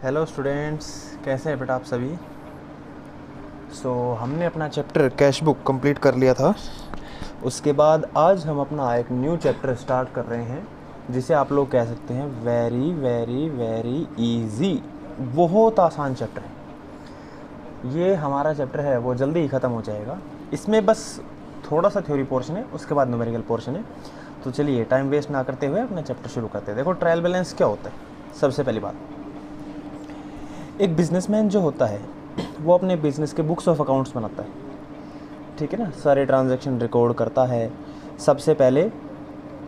Hello students, कैसे हैं बेटा आप सभी। हमने अपना चैप्टर कैश बुक कंप्लीट कर लिया था। उसके बाद आज हम अपना एक न्यू चैप्टर स्टार्ट कर रहे हैं, जिसे आप लोग कह सकते हैं वेरी वेरी वेरी इजी। बहुत आसान चैप्टर है ये। हमारा चैप्टर है वो जल्दी ही ख़त्म हो जाएगा। इसमें बस थोड़ा सा थ्योरी पोर्शन है, उसके बाद न्यूमेरिकल पोर्शन है। तो चलिए टाइम वेस्ट ना करते हुए अपना चैप्टर शुरू करते हैं। देखो, ट्रायल बैलेंस क्या होता है। सबसे पहली बात, एक बिजनेसमैन जो होता है वो अपने बिजनेस के बुक्स ऑफ अकाउंट्स बनाता है, ठीक है ना। सारे ट्रांजैक्शन रिकॉर्ड करता है। सबसे पहले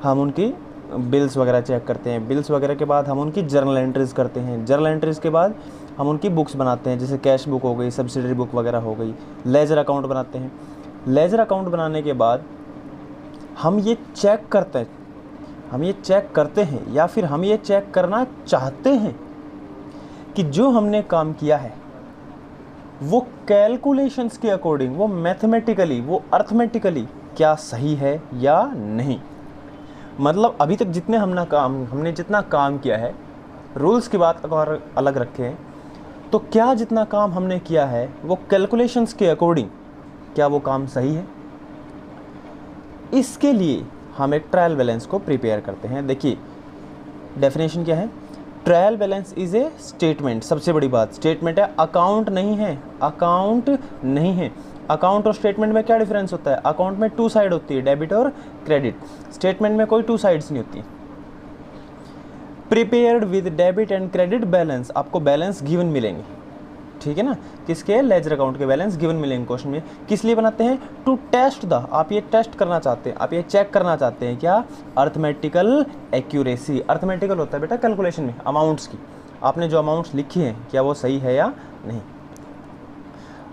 हम उनकी बिल्स वगैरह चेक करते हैं। बिल्स वगैरह के बाद हम उनकी जर्नल एंट्रीज़ करते हैं। जर्नल एंट्रीज़ के बाद हम उनकी बुक्स बनाते हैं, जैसे कैश बुक हो गई, सब्सिडरी बुक वगैरह हो गई। लेजर अकाउंट बनाते हैं। लेजर अकाउंट बनाने के बाद हम ये चेक करते हैं या फिर हम ये चेक करना चाहते हैं कि जो हमने काम किया है वो कैलकुलेशंस के अकॉर्डिंग, वो मैथमेटिकली, वो अर्थमेटिकली क्या सही है या नहीं। मतलब अभी तक हमने जितना काम किया है, रूल्स की बात अगर अलग रखें तो क्या जितना काम हमने किया है वो कैलकुलेशंस के अकॉर्डिंग क्या वो काम सही है। इसके लिए हम एक ट्रायल बैलेंस को प्रिपेयर करते हैं। देखिए, डेफिनेशन क्या है। Trial balance is a statement. सबसे बड़ी बात, स्टेटमेंट है, अकाउंट नहीं है। अकाउंट नहीं है। अकाउंट और स्टेटमेंट में क्या डिफरेंस होता है। अकाउंट में टू साइड होती है, डेबिट और क्रेडिट। स्टेटमेंट में कोई टू साइड्स नहीं होती। Prepared with debit and credit balance, आपको बैलेंस गिवन मिलेंगे, ठीक है ना। किसके, लेजर अकाउंट के बैलेंस गिवन मिलेंगे क्वेश्चन में। किस लिए बनाते हैं, टू टेस्ट द, आप ये टेस्ट करना चाहते हैं, आप ये चेक करना चाहते हैं क्या, अर्थमेटिकल एक्यूरेसी। अर्थमेटिकल होता है बेटा कैलकुलेशन में अमाउंट्स की। आपने जो अमाउंट्स लिखी हैं क्या वो सही है या नहीं।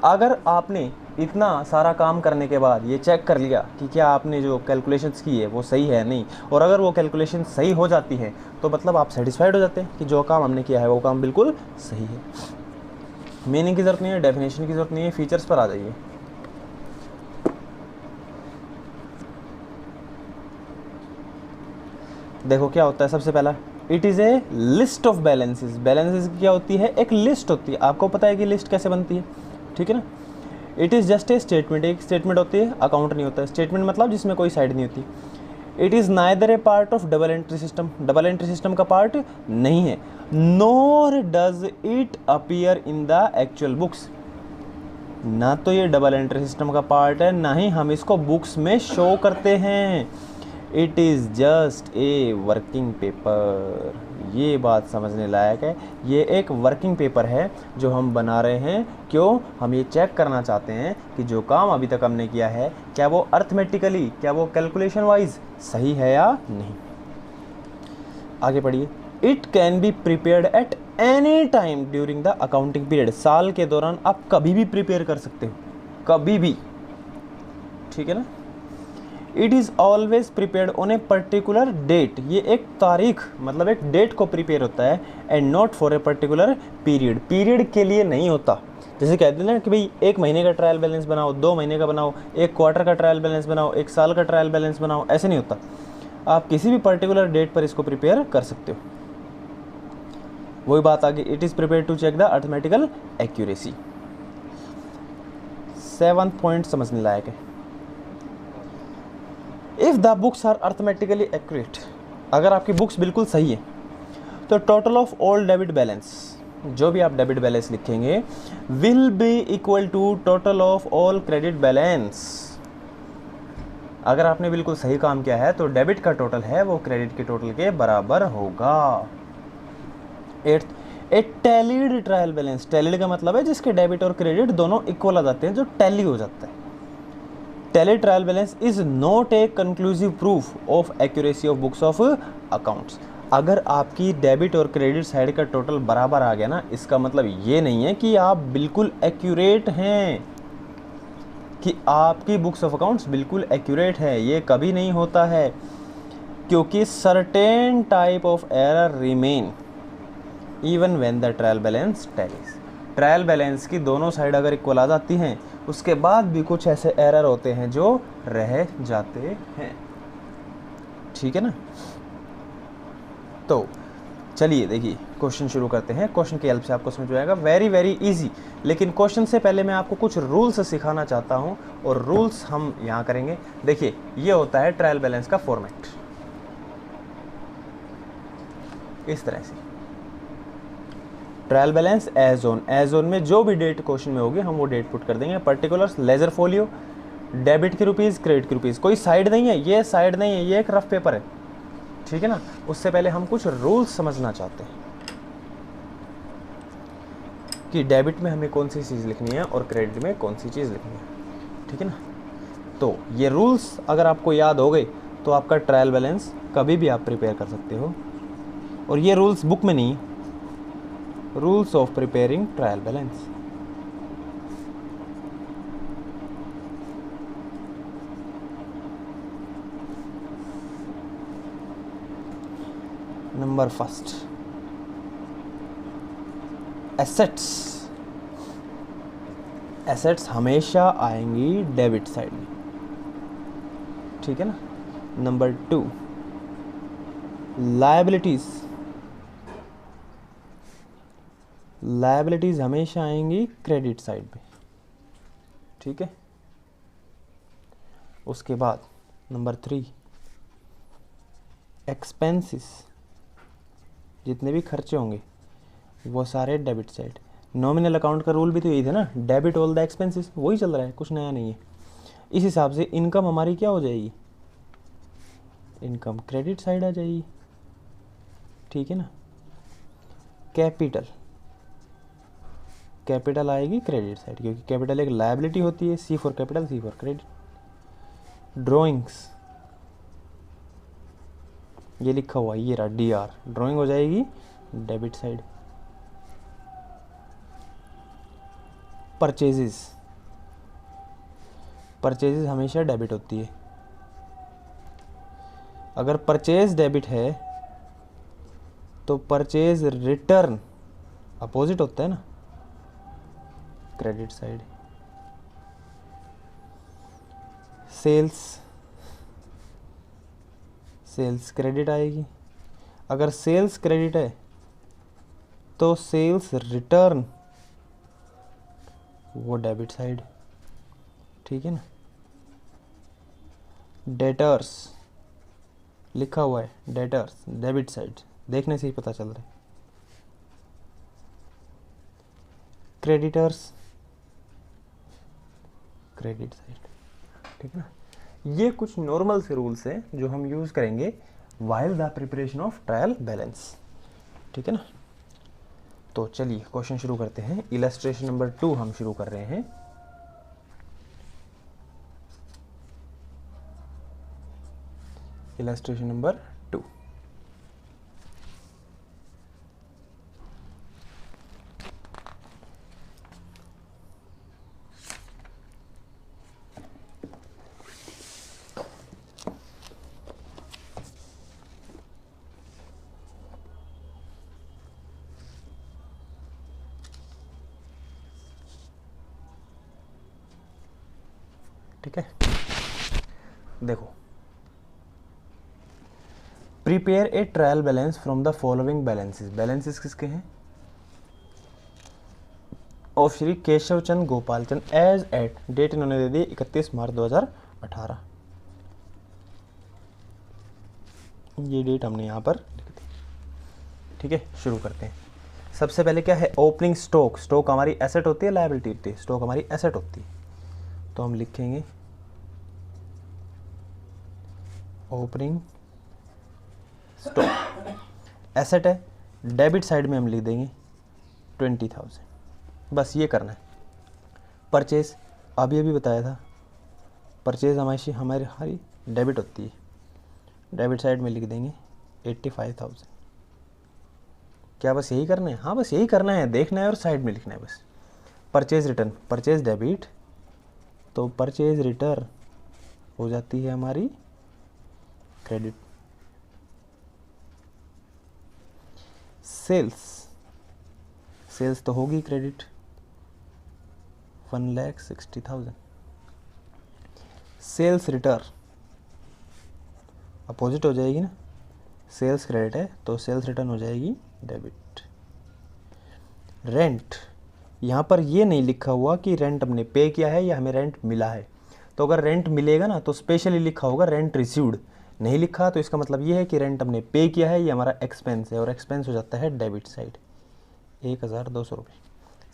अगर आपने इतना सारा काम करने के बाद ये चेक कर लिया कि क्या आपने जो कैलकुलेशंस की है वो सही है नहीं, और अगर वो कैलकुलेशन सही हो जाती है तो मतलब आप सेटिस्फाइड हो जाते हैं कि जो काम हमने किया है वो काम बिल्कुल सही है। मीनिंग की ज़रूरत नहीं है, डेफिनेशन की ज़रूरत नहीं है, फीचर्स पर आ जाइए। देखो क्या होता है। सबसे पहला, it is a list of balances. Balances क्या होती है, एक लिस्ट होती है। आपको पता है कि लिस्ट कैसे बनती है, ठीक है ना। It is just a statement, एक स्टेटमेंट होती है, अकाउंट नहीं होता है। स्टेटमेंट मतलब जिसमें कोई साइड नहीं होती। It is neither a part of double entry system, double entry system का पार्ट नहीं है। Nor does it appear in the actual books, ना तो ये डबल एंट्री सिस्टम का पार्ट है, ना ही हम इसको बुक्स में शो करते हैं। It is just a working paper. ये बात समझने लायक है। ये एक वर्किंग पेपर है जो हम बना रहे हैं। क्यों, हम ये चेक करना चाहते हैं कि जो काम अभी तक हमने किया है क्या वो अर्थमेटिकली, क्या वो कैलकुलेशन वाइज सही है या नहीं। आगे पढ़िए। It can be prepared at any time during the accounting period. साल के दौरान आप कभी भी प्रिपेयर कर सकते हो, कभी भी, ठीक है ना। It is always prepared on a particular date. ये एक तारीख, मतलब एक डेट को प्रिपेयर होता है, and not for a particular period. Period के लिए नहीं होता। जैसे कहते हैं ना कि भाई 1 महीने का ट्रायल बैलेंस बनाओ, 2 महीने का बनाओ, 1 क्वार्टर का ट्रायल बैलेंस बनाओ, 1 साल का ट्रायल बैलेंस बनाओ, ऐसे नहीं होता। आप किसी भी पर्टिकुलर डेट पर इसको प्रिपेयर कर सकते हो। वही बात आगे, it is prepare to check the arithmetical accuracy. 7th point समझने लायक है। If the books are arithmetically accurate, अगर आपकी बुक्स बिल्कुल सही है तो total of all debit balance, जो भी आप डेबिट बैलेंस लिखेंगे, will be equal to total of all credit balance. अगर आपने बिल्कुल सही काम किया है तो डेबिट का टोटल है वो क्रेडिट के टोटल के बराबर होगा। 8th, ए टैलीड ट्रायल बैलेंस। टैलीड का मतलब है जिसके डेबिट और क्रेडिट दोनों इक्वल आ जाते हैं, जो टैली हो जाता है। Tallied trial balance is not a conclusive proof of accuracy of books of accounts. अगर आपकी डेबिट और क्रेडिट साइड का टोटल बराबर आ गया ना, इसका मतलब ये नहीं है कि आप बिल्कुल एक्यूरेट हैं, कि आपकी बुक्स ऑफ अकाउंट्स बिल्कुल एक्यूरेट है। ये कभी नहीं होता है, क्योंकि certain type of error remain even when the trial balance tallies. Trial balance की दोनों साइड अगर इक्वल आ जाती हैं, उसके बाद भी कुछ ऐसे एरर होते हैं जो रह जाते हैं, ठीक है ना। तो चलिए देखिए क्वेश्चन शुरू करते हैं। क्वेश्चन की हेल्प से आपको समझ में आएगा, वेरी वेरी इजी। लेकिन क्वेश्चन से पहले मैं आपको कुछ रूल्स सिखाना चाहता हूं और रूल्स हम यहां करेंगे। देखिए ये होता है ट्रायल बैलेंस का फॉर्मेट, इस तरह से। ट्रायल बैलेंस एज ऑन में जो भी डेट क्वेश्चन में होगी हम वो डेट पुट कर देंगे। पर्टिकुलर्स लेजर फोलियो, डेबिट की रुपीज़, क्रेडिट की रुपीज़, कोई साइड नहीं है, ये साइड नहीं है, ये एक रफ पेपर है, ठीक है ना। उससे पहले हम कुछ रूल्स समझना चाहते हैं कि डेबिट में हमें कौन सी चीज़ लिखनी है और क्रेडिट में कौन सी चीज़ लिखनी है, ठीक है ना। तो ये रूल्स अगर आपको याद हो गए तो आपका ट्रायल बैलेंस कभी भी आप प्रिपेयर कर सकते हो। और ये रूल्स बुक में नहीं, rules of preparing trial balance. Number first, assets. Assets हमेशा आएंगी डेबिट साइड में, ठीक है ना। Number 2, liabilities. लायबिलिटीज हमेशा आएंगी क्रेडिट साइड में, ठीक है। उसके बाद नंबर 3, एक्सपेंसेस। जितने भी खर्चे होंगे वो सारे डेबिट साइड। नॉमिनल अकाउंट का रूल भी तो यही था ना, डेबिट ऑल द एक्सपेंसेस, वही चल रहा है, कुछ नया नहीं है। इस हिसाब से इनकम हमारी क्या हो जाएगी, इनकम क्रेडिट साइड आ जाएगी, ठीक है ना। कैपिटल, कैपिटल आएगी क्रेडिट साइड, क्योंकि कैपिटल एक लायबिलिटी होती है। C for capital, C for credit. Drawings, ये लिखा हुआ है, ये रहा DR, ड्राइंग हो जाएगी डेबिट साइड। परचेजेस, परचेजेस हमेशा डेबिट होती है। अगर परचेज डेबिट है तो परचेज रिटर्न अपोजिट होता है ना, credit side. Sales, sales credit आएगी। अगर सेल्स क्रेडिट है तो सेल्स रिटर्न वो डेबिट साइड, ठीक है ना। डेटर्स लिखा हुआ है, डेटर्स डेबिट साइड, देखने से ही पता चल रहा है। क्रेडिटर्स क्रेडिट साइड, ठीक है ना। ये कुछ नॉर्मल से रूल्स हैं जो हम यूज़ करेंगे while the preparation of trial balance, ठीक है ना। तो चलिए क्वेश्चन शुरू करते हैं। इलस्ट्रेशन नंबर 2 हम शुरू कर रहे हैं। इलस्ट्रेशन नंबर 2, ठीक है। देखो, prepare a trial balance from the following balances. Balances किसके हैं, of Shri Keshav Chand Gopal Chand as at, date इन्होंने दे दी 31 मार्च 2018। ये डेट हमने यहाँ पर लिख दी, ठीक है। शुरू करते हैं। सबसे पहले क्या है, ओपनिंग स्टॉक। स्टॉक हमारी एसेट होती है, लायबिलिटी होती है। स्टॉक हमारी एसेट होती है, तो हम लिखेंगे ओपनिंग स्टॉक। एसेट है, डेबिट साइड में हम लिख देंगे 20,000, बस ये करना है। परचेज अभी अभी बताया था, परचेज हमारी डेबिट होती है, डेबिट साइड में लिख देंगे 85,000। क्या बस यही करना है, हाँ बस यही करना है, देखना है और साइड में लिखना है बस। परचेज रिटर्न, परचेज डेबिट, तो परचेज रिटर्न हो जाती है हमारी क्रेडिट। सेल्स, सेल्स तो होगी क्रेडिट 1,60,000। सेल्स रिटर्न अपोजिट हो जाएगी ना, सेल्स क्रेडिट है तो सेल्स रिटर्न हो जाएगी डेबिट। रेंट, यहाँ पर ये नहीं लिखा हुआ कि रेंट हमने पे किया है या हमें रेंट मिला है। तो अगर रेंट मिलेगा ना तो स्पेशली लिखा होगा रेंट रिसीव्ड, नहीं लिखा तो इसका मतलब ये है कि रेंट हमने पे किया है, ये हमारा एक्सपेंस है और एक्सपेंस हो जाता है डेबिट साइड, 1200 रुपये।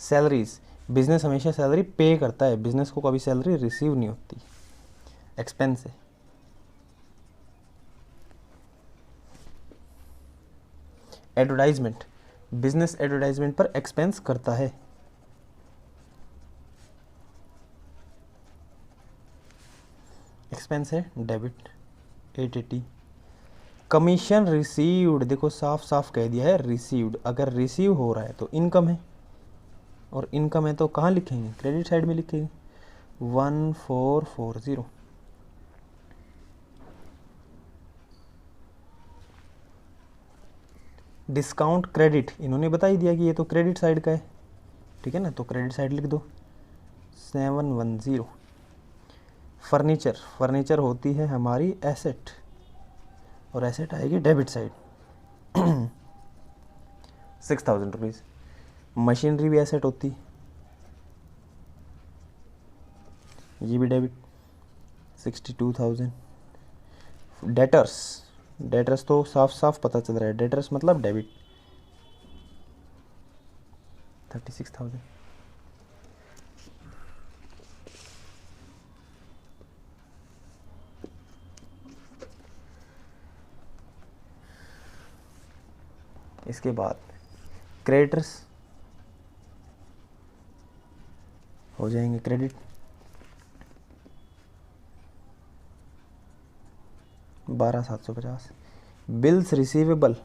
सैलरीज, बिजनेस हमेशा सैलरी पे करता है, बिजनेस को कभी सैलरी रिसीव नहीं होती, एक्सपेंस है। एडवर्टाइजमेंट, बिजनेस एडवर्टाइजमेंट पर एक्सपेंस करता है। एक्सपेंस है डेबिट, 880। कमीशन रिसीव्ड, देखो साफ साफ कह दिया है रिसीव्ड, अगर रिसीव हो रहा है तो इनकम है, और इनकम है तो कहाँ लिखेंगे, क्रेडिट साइड में लिखेंगे, 1440। डिस्काउंट क्रेडिट, इन्होंने बता ही दिया कि ये तो क्रेडिट साइड का है, ठीक है ना, तो क्रेडिट साइड लिख दो, 710। फर्नीचर, फर्नीचर होती है हमारी एसेट, और एसेट आएगी डेबिट साइड, 6000 रुपीज़। मशीनरी भी एसेट होती, ये भी डेबिट, 62,000। डेटर्स, डेटर्स तो साफ साफ पता चल रहा है, डेटर्स मतलब डेबिट, 36,000। इसके बाद क्रेडिटर्स हो जाएंगे credit, 12,750। Bills receivable,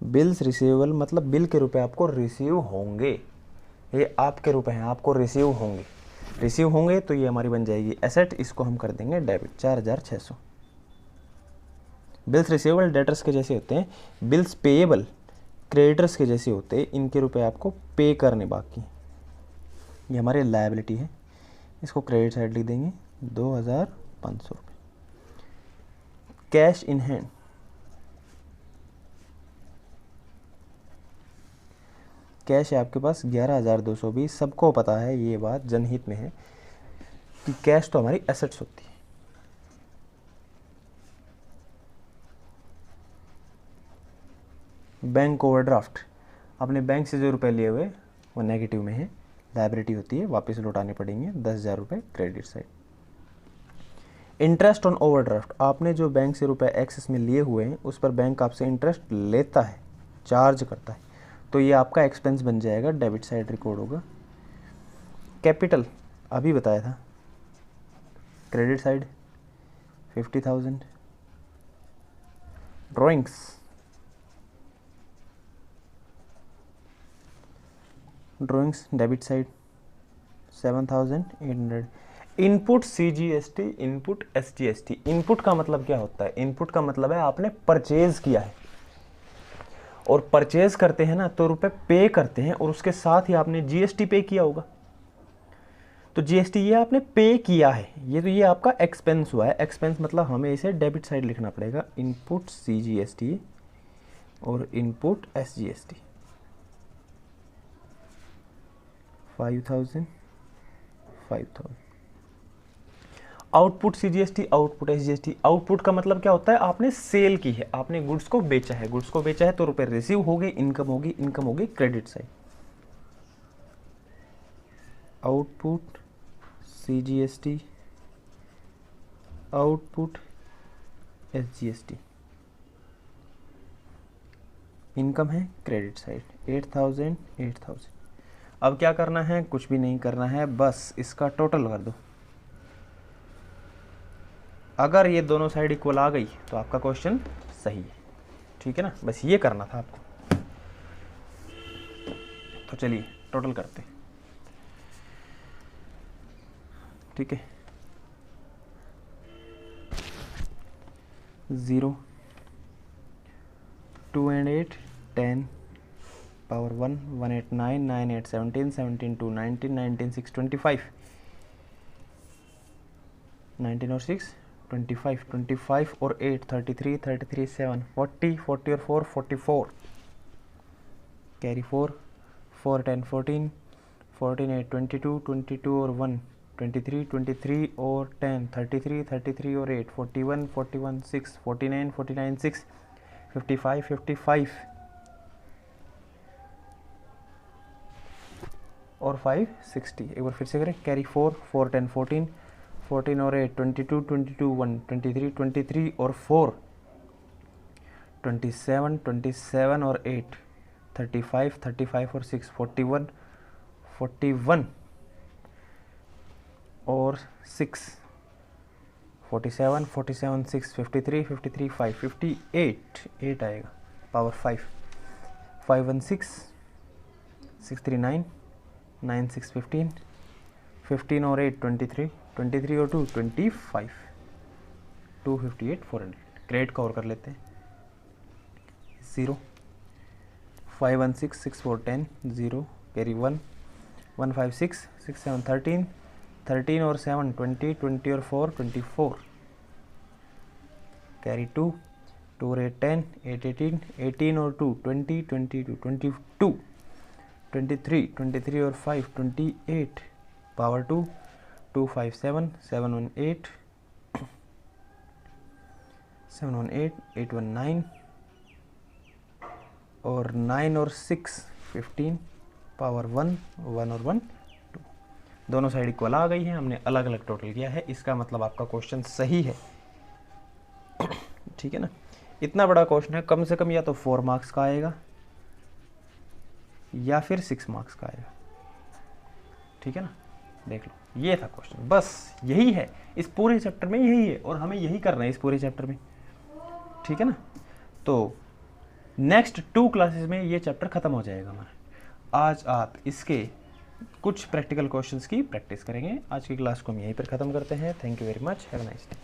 bills receivable मतलब बिल के रुपए आपको रिसीव होंगे, ये आपके रुपए हैं, आपको रिसीव होंगे, रिसीव होंगे तो ये हमारी बन जाएगी एसेट, इसको हम कर देंगे डेबिट, 4600। बिल्स रिसीवेबल डेटर्स के जैसे होते हैं, बिल्स पेएबल क्रेडिटर्स के जैसे होते हैं, इनके रुपए आपको पे करने बाकी, ये हमारी लायबिलिटी है, इसको क्रेडिट साइड लिख देंगे, 2500 रुपये। कैश इन हैंड, कैश है आपके पास 11,220। सबको पता है ये बात, जनहित में है कि कैश तो हमारी एसेट्स होती है। बैंक ओवरड्राफ्ट, आपने बैंक से जो रुपए लिए हुए वो नेगेटिव में है, लायबिलिटी होती है, वापस लौटाने पड़ेंगे, 10,000 रुपये credit side. Interest on overdraft, आपने जो बैंक से रुपए एक्सेस में लिए हुए हैं उस पर बैंक आपसे इंटरेस्ट लेता है, चार्ज करता है, तो ये आपका एक्सपेंस बन जाएगा, डेबिट साइड रिकॉर्ड होगा। कैपिटल अभी बताया था, credit side 50,000। Drawings, drawings debit side 7,800। Input CGST, input SGST। Input का मतलब क्या होता है, इनपुट का मतलब है आपने परचेज किया है, और परचेज करते हैं ना तो रुपए पे करते हैं, और उसके साथ ही आपने GST पे किया होगा, तो GST ये आपने पे किया है, ये तो ये आपका एक्सपेंस हुआ है। एक्सपेंस मतलब हमें इसे डेबिट साइड लिखना पड़ेगा, इनपुट CGST और input SGST, 5,000 5,000। Output CGST, output SGST। Output का मतलब क्या होता है, आपने सेल की है, आपने गुड्स को बेचा है, गुड्स को बेचा है तो रुपए रिसीव हो गए, इनकम होगी, इनकम होगी credit side. Output CGST, output SGST, income है क्रेडिट साइड, 8,000 8,000। अब क्या करना है, कुछ भी नहीं करना है, बस इसका टोटल कर दो। अगर ये दोनों साइड इक्वल आ गई तो आपका क्वेश्चन सही है, ठीक है ना, बस ये करना था आपको। तो चलिए टोटल करते हैं, ठीक है। 0 2 and 8 10 पावर 1 1 8 9 9 8 17 17 2 19 19 6 25 19 और 6 25 और 8 33 33 7 40 40 और 4 44 कैरी 4 4 10 14 14 8 22 22 और 1 23 23 और 10 33 33 और 8 41 41 6 49 49 6 55 55 और 5 60। एक बार फिर से करें, कैरी 4 4 10 14 14 और 8 22 22 1 23 23 और 4 27 27 और 8 35 35 और 6 41 41 और 6 47 47 6 53 53 5 58 8 आएगा पावर 5 5 1 6 6 3 9 9 6 15 15 और 8 23 23 और 2 25 258 400। ग्रेड कवर कर लेते हैं 0 5 1 6 6 4 10 0 कैरी 1 1 5 6 6 7 13 13 और 7 20 20 और 4 24 कैरी 2 2 और 8 10 8 18 18 और 2 20 22 22 23 23 और 5 28 पावर 2 2 5 7 7 1 8 7 1 8 8 1 9 और 9 और 6 15 पावर 1 1 और 1 2। दोनों साइड इक्वल आ गई है, हमने अलग अलग टोटल किया है, इसका मतलब आपका क्वेश्चन सही है। ठीक है ना, इतना बड़ा क्वेश्चन है, कम से कम या तो 4 मार्क्स का आएगा या फिर 6 मार्क्स का आएगा। ठीक है ना, देख लो ये था क्वेश्चन, बस यही है इस पूरे चैप्टर में, यही है और हमें यही करना है इस पूरे चैप्टर में। ठीक है ना, तो नेक्स्ट 2 क्लासेस में ये चैप्टर खत्म हो जाएगा हमारा। आज आप इसके कुछ प्रैक्टिकल क्वेश्चंस की प्रैक्टिस करेंगे। आज की क्लास को हम यहीं पर ख़त्म करते हैं। Thank you very much, have a nice day.